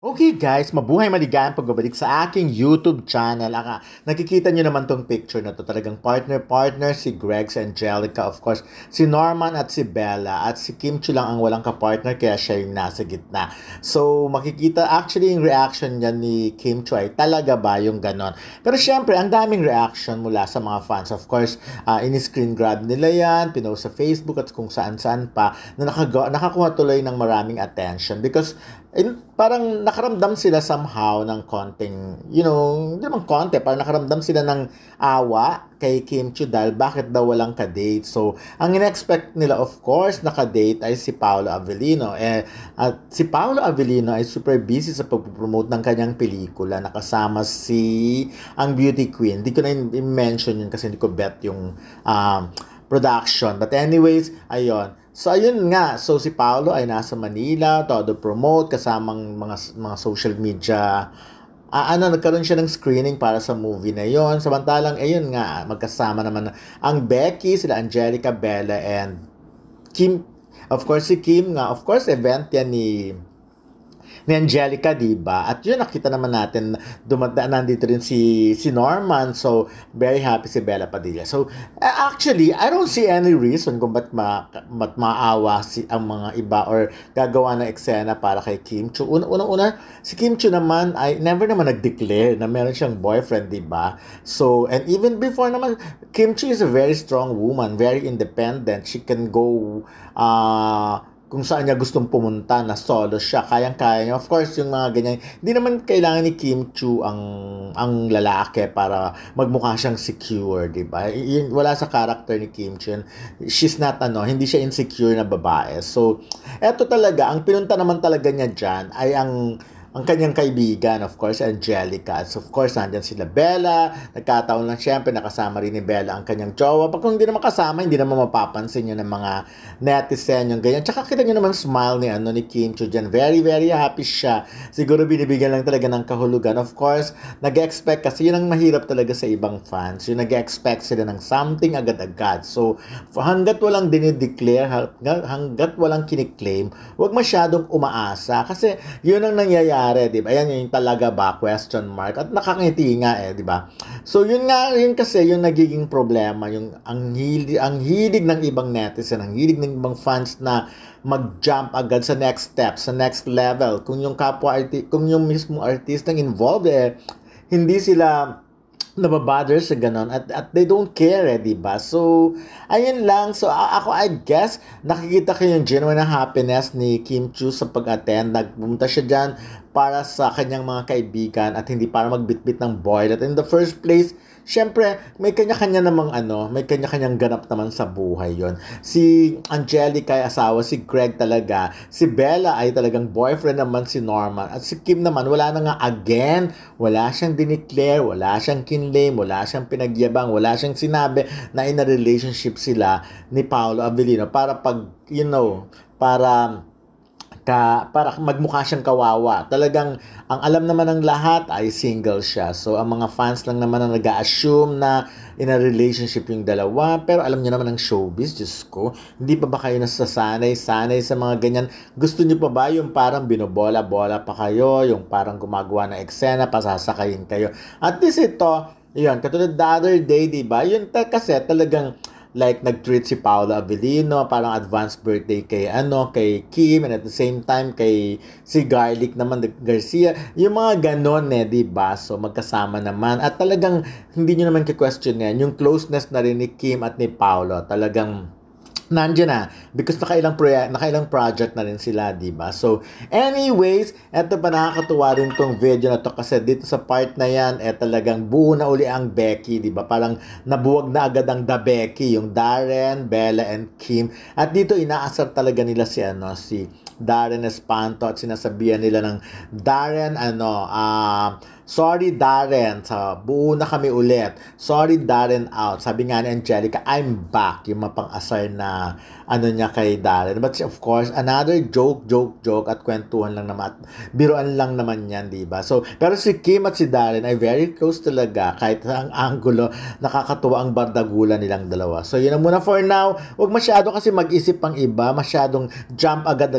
Okay guys, mabuhay maligayang pagbabalik sa aking YouTube channel. Nakikita nyo naman tong picture na to. Talagang partner-partner si Greg, si Angelica, of course, si Norman at si Bella. At si Kim Chiu lang ang walang kapartner kaya siya yung nasa gitna. So makikita actually yung reaction niya ni Kim Chiu ay talaga ba yung ganon. Pero syempre, ang daming reaction mula sa mga fans. Of course, in-screen grab nila yan, pinost sa Facebook at kung saan-saan pa na nakakuha tuloy ng maraming attention. Because parang nakaramdam sila somehow ng konting, hindi naman konti, parang nakaramdam sila ng awa kay Kim Chiu dahil bakit daw walang ka-date. So, ang in-expect nila of course na ka-date ay si Paolo Avellino. At si Paolo Avellino ay super busy sa pag-promote ng kanyang pelikula. Nakasama ang Beauty Queen. Hindi ko na i-mention yun kasi hindi ko bet yung production. But anyways, ayun. So, ayun nga. So, si Paolo ay nasa Manila, todo promote, kasamang mga social media. Nagkaroon siya ng screening para sa movie na yon. Samantalang, ayun nga, magkasama naman ang Becky, sila Angelica, Bella, and Kim. Of course, si Kim nga. Of course, event yan ni Angelica, diba? At yun, nakita naman natin, nandito rin si Norman. So, very happy si Bella Padilla. So, actually, I don't see any reason kung ba't maawa ang mga iba or gagawa ng eksena para kay Kim Chiu. Una, si Kim Chiu naman ay never naman nag-declare na meron siyang boyfriend, diba? So, and even before naman, Kim Chiu is a very strong woman, very independent. She can go, kung saan niya gustong pumunta na solo siya, kayang-kaya niya. Of course, yung mga ganyan, hindi naman kailangan ni Kim Chiu ang lalaki para magmukha siyang secure, di ba? Wala sa character ni Kim Chiu. She's not, hindi siya insecure na babae. So, eto talaga, ang pinunta naman talaga niya dyan ay ang kanyang kaibigan, of course, Angelica. So, of course, nandyan sila Bella. Nagkataon lang, syempre, nakasama rin ni Bella ang kanyang jowa. Pag kung hindi naman kasama, hindi naman mapapansin yun ng mga netizen yung ganyan. Tsaka kita nyo naman smile ni Kim Chiu dyan. Very, very happy siya. Siguro binibigyan lang talaga ng kahulugan. Of course, nag-expect kasi yun ang mahirap talaga sa ibang fans. Yung nag-expect sila ng something agad-agad. So, hanggat walang dinideclare, hanggat walang kiniklaim, huwag masyadong umaasa. Kasi yun ang nangyayari. Diba? Yan yung talaga ba? Question mark. At nakakangiti nga diba? So, yun kasi yung nagiging problema, yung ang hilig ng ibang netizen, ang hilig ng ibang fans na mag-jump agad sa next step, sa next level. Kung yung kung yung mismo artistang involved, hindi sila nababother sa ganon at they don't care diba? So, ayun lang. So, ako I guess, nakikita ko yung genuine na happiness ni Kim Chiu sa pag-attend. Nagpunta siya dyan para sa kanyang mga kaibigan at hindi para magbitbit ng boy. At in the first place, syempre, may kanya-kanya namang may kanya-kanyang ganap naman sa buhay yon. Si Angelica ay asawa, si Greg talaga. Si Bella ay talagang boyfriend naman si Norman. At si Kim naman, wala na nga again. Wala siyang dineclare, wala siyang kinlame, wala siyang pinagyabang, wala siyang sinabi na in a relationship sila ni Paolo Avellino para para magmukha siyang kawawa. Talagang, ang alam naman ng lahat ay single siya. So, ang mga fans lang naman ang nag-assume na in a relationship yung dalawa. Pero alam niyo naman ng showbiz, Diyos ko, hindi pa ba kayo nasasanay sa mga ganyan? Gusto niyo pa ba yung parang binobola-bola pa kayo? Yung parang gumagawa ng eksena, pasasakayin kayo? At least ito, yun, katulad the other day, diba? Yun kasi talagang, like, nag-treat si Paolo Avellino, parang advanced birthday kay Kim, and at the same time, si Garlic naman, Garcia, yung mga ganon diba? So, magkasama naman. At talagang, hindi nyo naman ka-question yan, yung closeness na rin ni Kim at ni Paolo, talagang, nandiyan na because nakailang project na rin sila, diba? So, anyways, eto pa, nakakatuwa rin tong video na to kasi dito sa part na yan, talagang buo na uli ang Becky, diba? Parang nabuwag na agad ang The Becky, yung Darren, Bella, and Kim. At dito, inaasar talaga nila si Darren Espanto at sinasabihan nila ng Darren, sorry Darren, buo na kami ulit. Sorry Darren out. Sabi nga ni Angelica, I'm back. Yung mapang-asar na niya kay Darren. But of course, another joke at kwentuhan lang naman. At biruan lang naman yan, diba? So, pero si Kim at si Darren ay very close talaga. Kahit ang angulo, nakakatuwa ang bardagulan nilang dalawa. So, yun na muna for now. Huwag masyado kasi mag-isip pang iba. Masyadong jump agad